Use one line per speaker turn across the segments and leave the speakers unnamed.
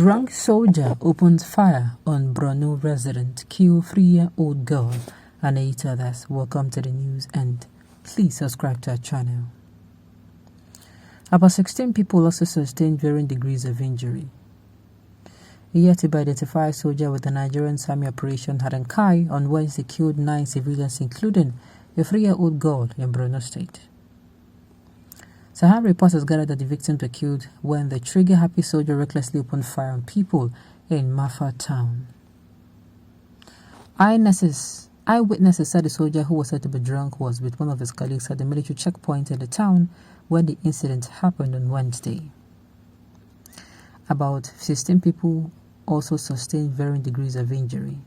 Drunk soldier opens fire on Borno resident, kill 3-year-old girl, and 8 others. Welcome to the news, and please subscribe to our channel. About 16 people also sustained varying degrees of injury. A yet-to-be-identified soldier with the Nigerian Army operation Harankai on Wednesday killed 9 civilians, including a 3-year-old girl in Borno State. Sahara reports has gathered that the victims were killed when the trigger-happy soldier recklessly opened fire on people in Mafa town. Eyewitnesses said the soldier, who was said to be drunk, was with one of his colleagues at the military checkpoint in the town when the incident happened on Wednesday. About 16 people also sustained varying degrees of injury.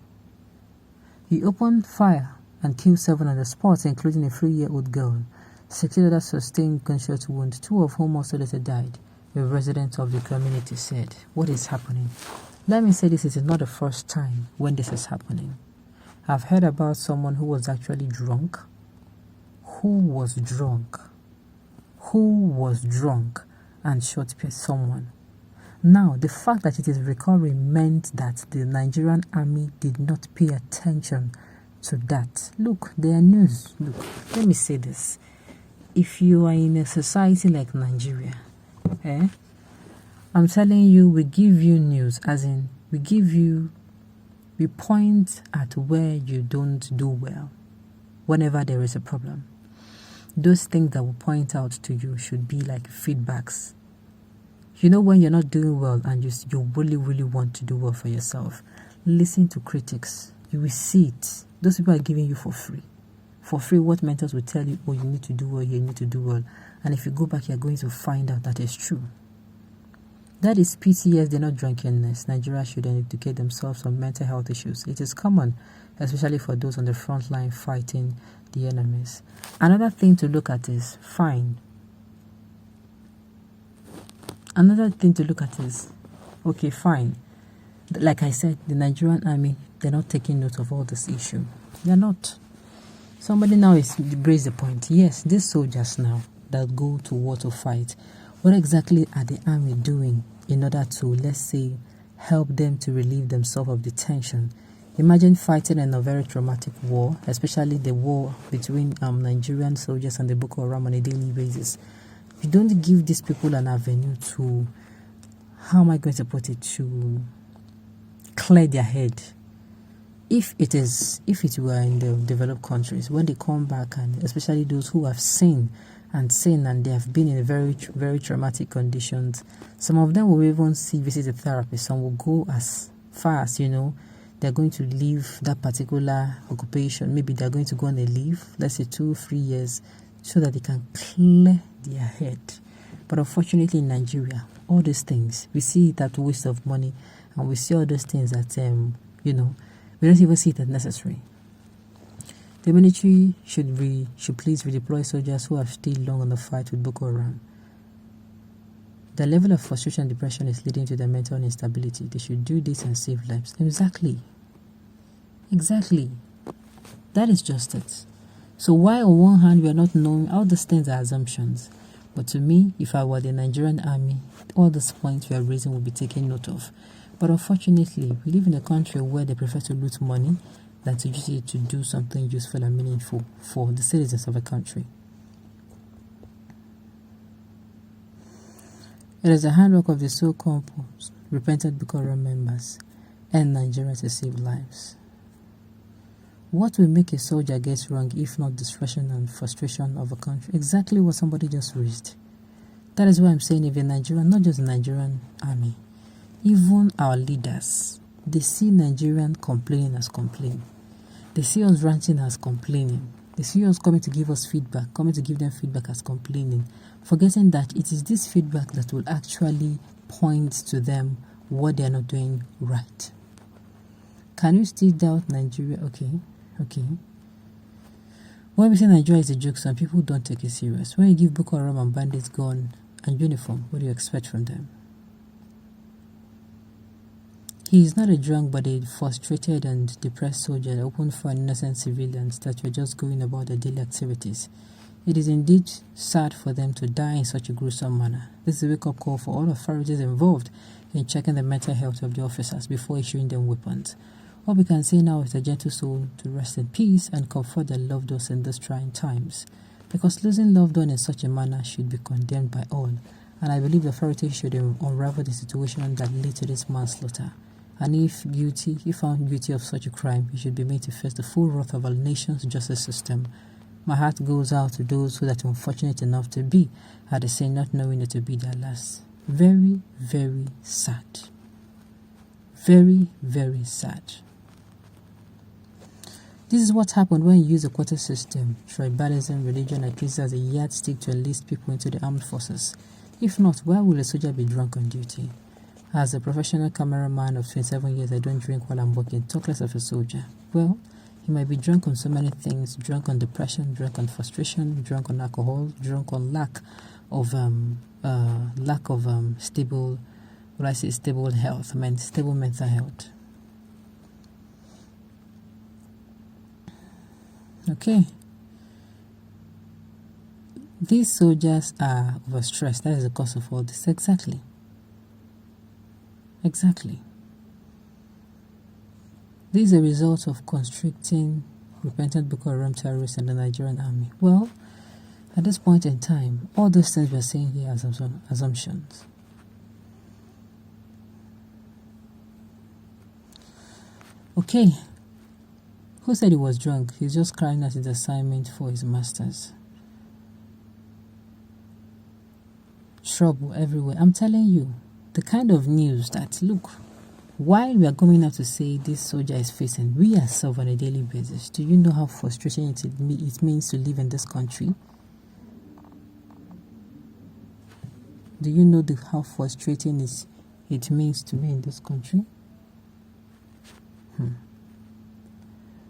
He opened fire and killed 7 on the spot, including a 3-year-old girl. 16 others sustained gunshot wounds, 2 of whom also later died, a resident of the community said. What is happening? Let me say this is not the first time when this is happening. I've heard about someone who was actually drunk, and shot someone. Now, the fact that it is recurring meant that the Nigerian army did not pay attention to that. Look, there are news. Look, let me say this. If you are in a society like Nigeria, I'm telling you, we give you news, as in we point at where you don't do well whenever there is a problem. Those things that will point out to you should be like feedbacks. You know, when you're not doing well and you really, really want to do well for yourself, listen to critics. You will see it. Those people are giving you for free. For free, what mentors will tell you, oh, you need to do well, you need to do well. And if you go back, you're going to find out that is true. That is PTSD, not drunkenness. Nigeria should educate themselves on mental health issues. It is common, especially for those on the front line fighting the enemies. Another thing to look at is fine. Okay, fine. Like I said, the Nigerian army, they're not taking note of all this issue. They're not. Somebody now is raised the point. Yes, these soldiers now that go to war to fight, what exactly are the army doing in order to, let's say, help them to relieve themselves of the tension? Imagine fighting in a very traumatic war, especially the war between Nigerian soldiers and the Boko Haram on a daily basis. You don't give these people an avenue to, how am I going to put it, to clear their head. If it were in the developed countries, when they come back, and especially those who have sinned and they have been in very, very traumatic conditions, some of them will even visit a therapist. Some will go as far as, they're going to leave that particular occupation. Maybe they're going to go on a leave, let's say 2-3 years, so that they can clear their head. But unfortunately in Nigeria, all these things, we see that waste of money, and we see all those things that, we don't even see it as necessary. The military should please redeploy soldiers who have stayed long on the fight with Boko Haram. The level of frustration and depression is leading to their mental instability. They should do this and save lives. Exactly. That is just it. So why on one hand we are not knowing, all these things are assumptions. But to me, if I were the Nigerian army, all these points we are raising will be taken note of. But unfortunately, we live in a country where they prefer to loot money than to use it to do something useful and meaningful for the citizens of a country. It is the handwork of the so-called repentant Boko Haram members and Nigeria to save lives. What will make a soldier get wrong if not distraction and frustration of a country? Exactly what somebody just raised. That is why I'm saying, if a Nigerian, not just the Nigerian army, even our leaders, they see Nigerian complaining as complaining. They see us ranting as complaining. They see us coming to give them feedback as complaining, forgetting that it is this feedback that will actually point to them what they are not doing right. Can you still doubt Nigeria? Okay. When we say Nigeria is a joke, some people don't take it serious. When you give Boko Haram and bandits gun and uniform, what do you expect from them? He is not a drunk but a frustrated and depressed soldier that opened fire on innocent civilians that were just going about their daily activities. It is indeed sad for them to die in such a gruesome manner. This is a wake-up call for all authorities involved in checking the mental health of the officers before issuing them weapons. What we can say now is a gentle soul to rest in peace and comfort their loved ones in these trying times, because losing loved one in such a manner should be condemned by all, and I believe the authorities should unravel the situation that led to this manslaughter. And if found guilty of such a crime, he should be made to face the full wrath of our nation's justice system. My heart goes out to those who are unfortunate enough to be, at the same not knowing it to be their last. Very, very sad. Very, very sad. This is what happened when you use the quota system, tribalism, religion, and peace as a yardstick to enlist people into the armed forces. If not, why will a soldier be drunk on duty? As a professional cameraman of 27 years, I don't drink while I'm working, talk less of a soldier. Well, he might be drunk on so many things, drunk on depression, drunk on frustration, drunk on alcohol, drunk on lack of stable health, stable mental health. Okay. These soldiers are overstressed. That is the cause of all this. Exactly. This is a result of constricting repentant Boko Haram terrorists in the Nigerian army. Well, at this point in time, all those things we're saying here are assumptions. Okay. Who said he was drunk? He's just crying out his assignment for his masters. Trouble everywhere. I'm telling you, the kind of news that, look, while we are going out to say this soldier is facing, we ourselves on a daily basis, do you know how frustrating it means to live in this country? Do you know how frustrating it means to me in this country?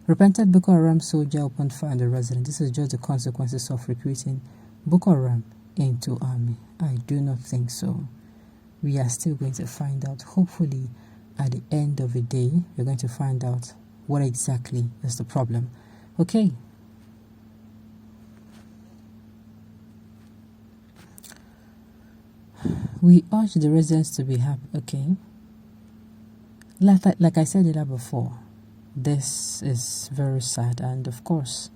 Repentant Boko Haram soldier opened fire on the resident. This is just the consequences of recruiting Boko Haram into army. I do not think so. We are still going to find out. Hopefully, at the end of the day, we're going to find out what exactly is the problem. Okay. We urge the residents to be happy. Okay. Like I said before, this is very sad, and of course,